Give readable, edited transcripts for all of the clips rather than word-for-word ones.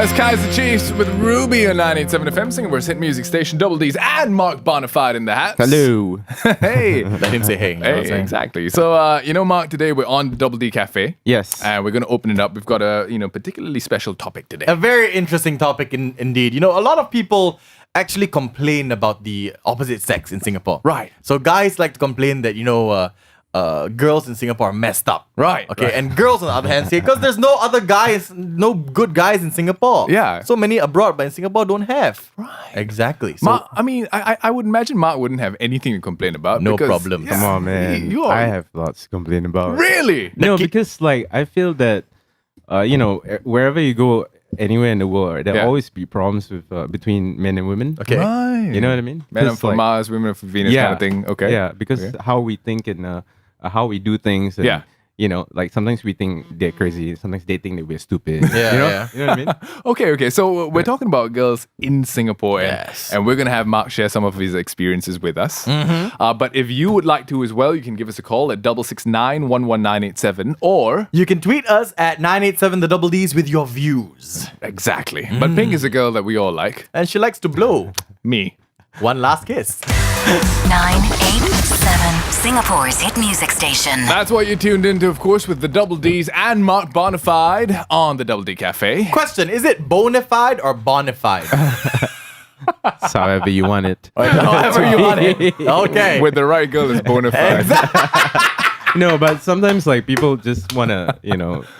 That's Kaiser Chiefs with Ruby on 987 FM, Singapore's hit music station, Double D's, and Mark Bonafide in the house. Hello. Hey. Let him say hey. Hey, exactly. So, Mark, today we're on the Double D Cafe. Yes. And we're going to open it up. We've got a, particularly special topic today. A very interesting topic indeed. A lot of people actually complain about the opposite sex in Singapore. Right. So guys like to complain that, girls in Singapore are messed up. Right. Okay. Right. And girls, on the other hand, say, because there's no other guys, no good guys in Singapore. Yeah. So many abroad, but in Singapore don't have. Right. Exactly. So, Mark, I would imagine Mark wouldn't have anything to complain about. No because, problem. Come on, man. You are, I have lots to complain about. Really? No, because I feel that, wherever you go, anywhere in the world, there'll always be problems with between men and women. okay. Right. You know what I mean? Men are 'Cause, from Mars, women are from Venus kind of thing. Okay. Yeah, because how we think and how we do things. And, sometimes we think they're crazy. Sometimes they think that we're stupid. Yeah. You know what I mean? Okay. So we're talking about girls in Singapore, Yes. and we're going to have Mark share some of his experiences with us. But if you would like to as well, you can give us a call at 669-11987 or... You can tweet us at 987 the double D's with your views. Exactly. But Pink is a girl that we all like. And she likes to blow. Me. One last kiss. 987, Singapore's hit music station. That's what you're tuned into, of course, with the Double D's and Mark Bonafide on the Double D Cafe. Question, is it bonafide or bonafide? It's however you want it. However you want it. Okay. With the right girl, it's Bonafide. No, but sometimes people just wanna,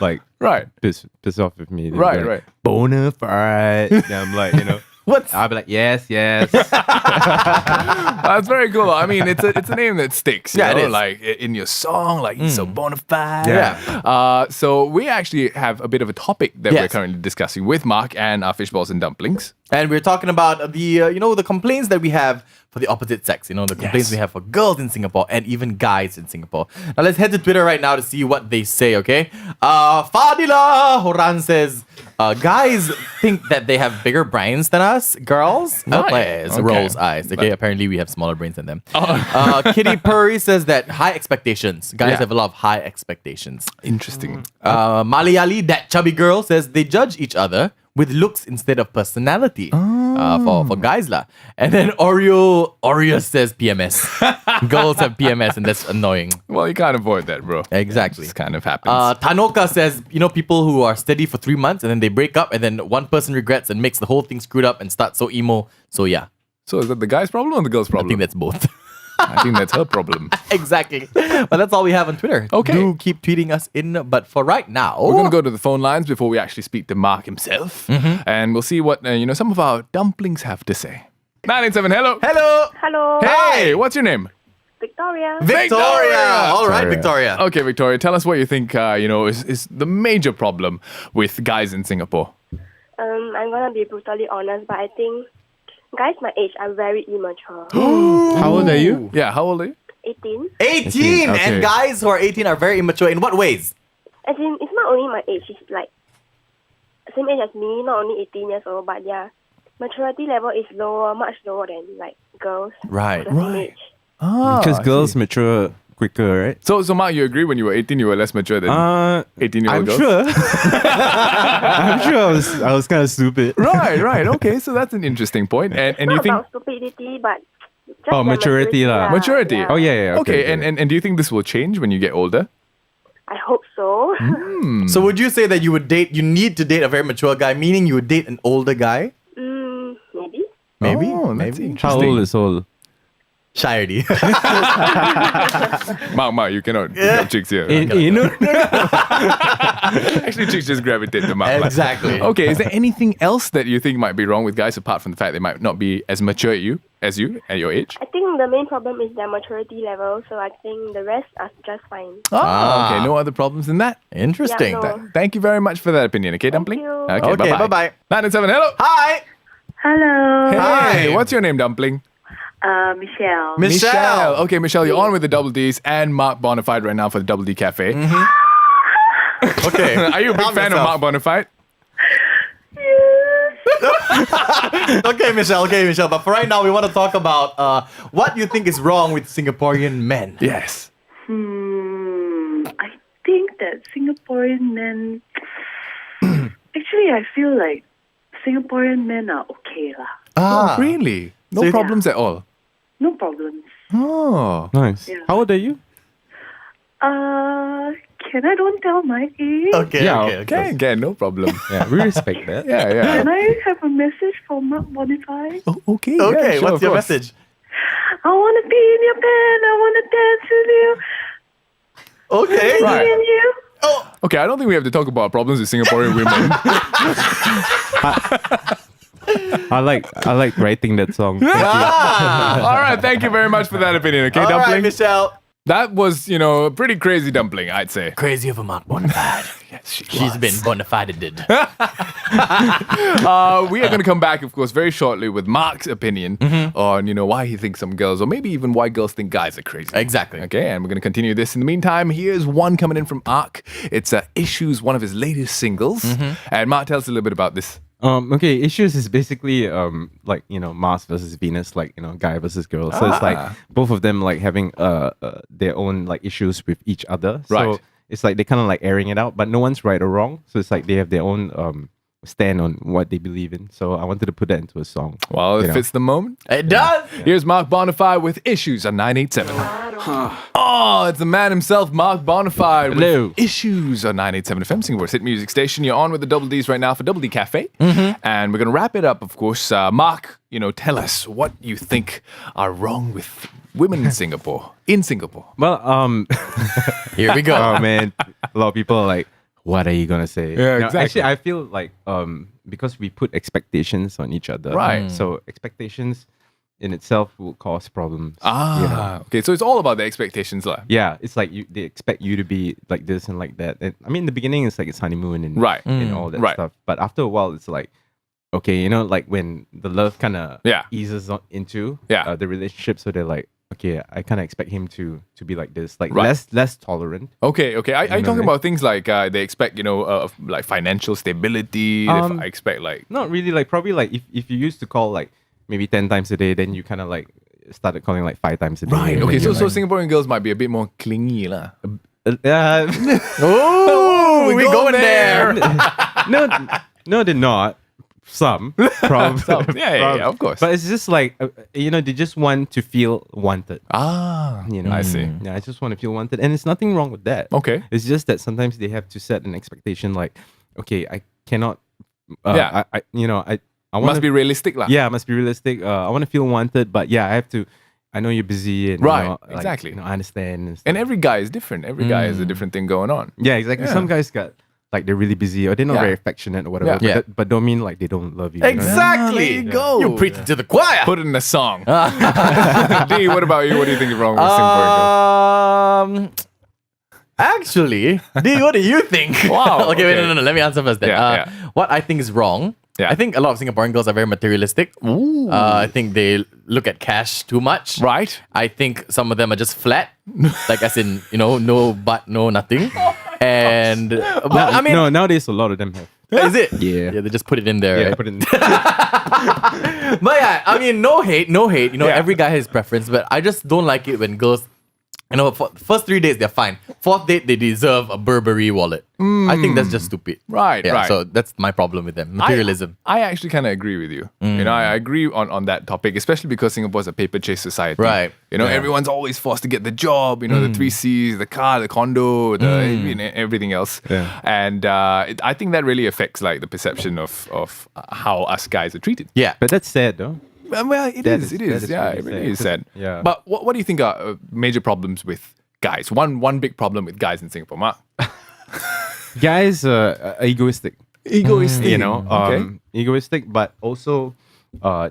Right. piss off with me. They'll be Right, like, right. Bonafide. And I'm like, What's I'll be like, yes. That's very cool. I mean, it's a name that sticks. You Yeah, it know? is. Like in your song, like so Bonafide. Yeah. So we actually have a bit of a topic that we're Yes. currently discussing with Mark and our fishballs and dumplings. And we're talking about the complaints that we have for the opposite sex. The complaints we have for girls in Singapore and even guys in Singapore. Now let's head to Twitter right now to see what they say, okay? Fadila Horan says, guys think that they have bigger brains than us. Girls? Right. Okay. Rolls eyes. Okay, apparently we have smaller brains than them. Kitty Purry says that high expectations. Guys have a lot of high expectations. Interesting. Malayali, that chubby girl, says they judge each other with looks instead of personality. For guys lah. And then Oreo says PMS. Girls have PMS and that's annoying. Well, you can't avoid that, bro. Exactly. This kind of happens. Tanoka says, people who are steady for 3 months and then they break up and then one person regrets and makes the whole thing screwed up and starts so emo. So yeah, So is that the guy's problem or the girl's I problem? think that's both. I think that's her problem. Exactly. But that's all we have on Twitter. Okay. Do keep tweeting us in. But for right now, We're going to go to the phone lines before we actually speak to Mark himself. And we'll see what, some of our dumplings have to say. 987, hello. Hello. Hello, Hey, what's your name? Victoria. Victoria. All right, Victoria. Okay, Victoria, tell us what you think, is the major problem with guys in Singapore. I'm gonna be brutally honest, but I think guys my age are very immature. How old are you? Yeah, how old are you? 18. 18. Okay. And guys who are 18 are very immature. In what ways? As in, it's not only my age. It's like same age as me, not only 18 years old, but their maturity level is lower, much lower than like girls. Right. The same age. Because girls mature quicker, right? So Mark, you agree when you were 18, you were less mature than 18-year-old I'm girls? sure. I'm sure I was kind of stupid. Right. Okay, so that's an interesting point. And you Not think... about stupidity, but just Oh, their maturity lah. Maturity. Yeah. Oh, yeah. Okay, and do you think this will change when you get older? I hope so. So would you say that you need to date a very mature guy, meaning you would date an older guy? Maybe. Maybe. Oh, that's Maybe. How interesting. old is old? Shirey. Mark, you cannot grab chicks here. Actually, chicks just gravitate to Mark. Exactly. Okay, is there anything else that you think might be wrong with guys apart from the fact they might not be as mature as you at your age? I think the main problem is their maturity level, so I think the rest are just fine. Okay, no other problems than that. Interesting. Yeah, no. Thank you very much for that opinion, okay, Dumpling? you. Okay, bye-bye. 987, hello. Hi. Hello, Hey, what's your name, Dumpling? Michelle. Michelle. Okay, Michelle, you're on with the Double D's and Mark Bonafide right now for the Double D Cafe. Okay. Are you a big Calm fan yourself. of Mark Bonafide? Okay, Michelle. But for right now, we want to talk about what you think is wrong with Singaporean men. Yes. I think that Singaporean men, actually, I feel like Singaporean men are okay lah. Ah, Really? No So- problems at all. No problems. Oh. Nice. Yeah. How old are you? Can I don't tell my age? Okay, Yeah, okay. Okay, again, no problem. Yeah, we respect that. Yeah. Can I have a message for Mark Bonafide? Oh, okay. Okay, yeah, sure, what's of your course. message? I want to be in your band. I want to dance with you. Okay. Right. Me and you. Okay, I don't think we have to talk about problems with Singaporean women. I like writing that song. All right, thank you very much for that opinion. Okay, All right, Dumpling. Michelle. That was, a pretty crazy dumpling, I'd say. Crazy of a Mark Bonafide. Yes, She's been Bonafided. We are going to come back, of course, very shortly with Mark's opinion on, why he thinks some girls, or maybe even why girls think guys are crazy. Exactly. Okay, and we're going to continue this. In the meantime, here's one coming in from Ark. It's Issues, one of his latest singles. And Mark, tell us a little bit about this. Okay, Issues is basically like Mars versus Venus, like guy versus girl. So it's like both of them like having their own like issues with each other. So Right. it's like they kind of like airing it out, but no one's right or wrong. So it's like they have their own stand on what they believe in. So I wanted to put that into a song. Well, it You know. fits the moment. It does. Here's Mark Bonafide with Issues on 987. Oh, it's the man himself, Mark Bonafide. Hello. With Issues on 987 FM, Singapore's hit music station. You're on with the Double Ds right now for Double D Cafe. And we're going to wrap it up, of course. Mark, tell us what you think are wrong with women in Singapore. Well, Here we go. oh man, a lot of people are like, what are you gonna say? Yeah, No, exactly. Actually, I feel like because we put expectations on each other, Right. So expectations in itself will cause problems. you know. Okay. So it's all about the expectations, lah. Yeah, it's like they expect you to be like this and like that. And I mean, in the beginning, it's like it's honeymoon and Right. and all that Right. stuff. But after a while, it's like, okay, like when the love kind of Yeah. eases into Yeah. the relationship, so they're like, okay, I kind of expect him to be like this, like Right. less tolerant. Okay. Are you know talking what I mean? about things like they expect, like financial stability? Um, I expect like. Not really. Like probably like if you used to call like maybe 10 times a day, then you kind of like started calling like 5 times a day. Right. and Okay. then So you're Singaporean girls might be a bit more clingy, lah. like, Oh, we going there. no, they're not. Some, probably. Yeah, of course. But it's just like they just want to feel wanted. I see. Yeah, I just want to feel wanted, and there's nothing wrong with that. Okay. It's just that sometimes they have to set an expectation, like, okay, I cannot. Yeah. I want Must be realistic, lah. Yeah, must be realistic. I want to feel wanted, but yeah, I have to. I know you're busy, and Right, like, exactly. I understand. And stuff. And every guy is different. Every guy has a different thing going on. Yeah, exactly. Yeah. Some guys got like they're really busy or they're not Yeah. very affectionate or whatever. Yeah. But don't mean like they don't love you. you know? Exactly. there you go. You're preaching to the choir. Put it in a song. D, what about you? What do you think is wrong with Singaporean girls? Actually, D, what do you think? Wow, okay, wait, okay. no. Let me answer first then. Yeah, What I think is wrong. Yeah. I think a lot of Singaporean girls are very materialistic. I think they look at cash too much. Right. I think some of them are just flat, like as in no butt, no nothing. And but I mean, no, nowadays a lot of them have. is it? Yeah. Yeah, they just put it in there. Yeah, right? put it in. But yeah, I mean, no hate. Yeah. Every guy has preference, but I just don't like it when girls, for first 3 days they're fine. Fourth date they deserve a Burberry wallet. I think that's just stupid. Right, Yeah, right. so that's my problem with them. Materialism. I actually kind of agree with you. I agree on that topic, especially because Singapore's a paper chase society. Right. Yeah. Everyone's always forced to get the job, the 3 C's, the car, the condo, everything else. Yeah. And I think that really affects like the perception of how us guys are treated. Yeah. But that's sad though. Well, it That is. is- It that is. is Yeah, really it really sad. is sad. Yeah. But what do you think are major problems with guys? One big problem with guys in Singapore, Mark. Guys are egoistic. Egoistic. Okay. Egoistic, but also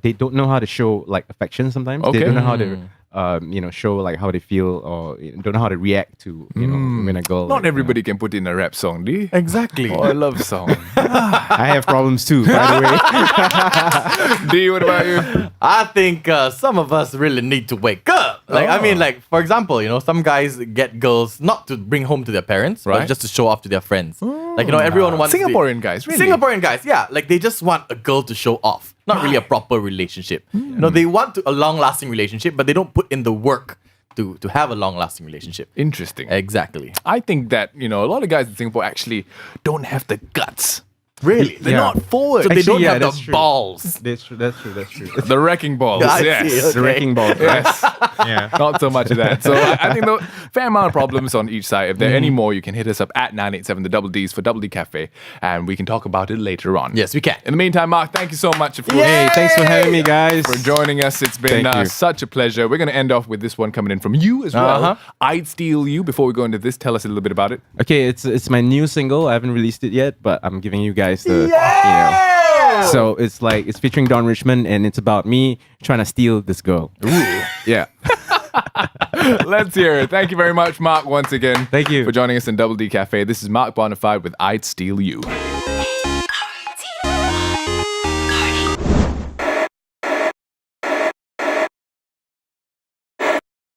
they don't know how to show like affection sometimes. Okay. They don't know how to show like how they feel or don't know how to react to when a girl. Not everybody can put in a rap song, D. Exactly. Oh, I love song. I have problems too, by the way. D, what about you? I think some of us really need to wake up. For example, some guys get girls not to bring home to their parents, Right. but just to show off to their friends. Everyone wants Singaporean guys, really? Singaporean guys, yeah. Like they just want a girl to show off, not really a proper relationship. They want a long-lasting relationship, but they don't put in the work to have a long-lasting relationship. Interesting. Exactly. I think that, a lot of guys in Singapore actually don't have the guts Really? They're Yeah. not forward. So they don't have that's the true. balls. That's true. That's true. That's true. The wrecking balls. I yes. see, okay. The wrecking ball. Yes. Yeah. Not so much of that. So I think the fair amount of problems on each side. If there are any more, you can hit us up at 987 the double D's for Double D Cafe, and we can talk about it later on. Yes, we can. In the meantime, Mark, thank you so much for Hey, thanks for having me, guys. for joining us. It's been Thank you. such a pleasure. We're going to end off with this one coming in from you as well. Uh-huh. I'd Steal You. Before we go into this, tell us a little bit about it. Okay, it's my new single. I haven't released it yet, but I'm giving you guys the you know. So it's featuring Don Richmond, and it's about me trying to steal this girl. Ooh. Yeah. Let's hear it. Thank you very much, Mark, once again. Thank you. For joining us in Double D Cafe. This is Mark Bonafide with I'd Steal You.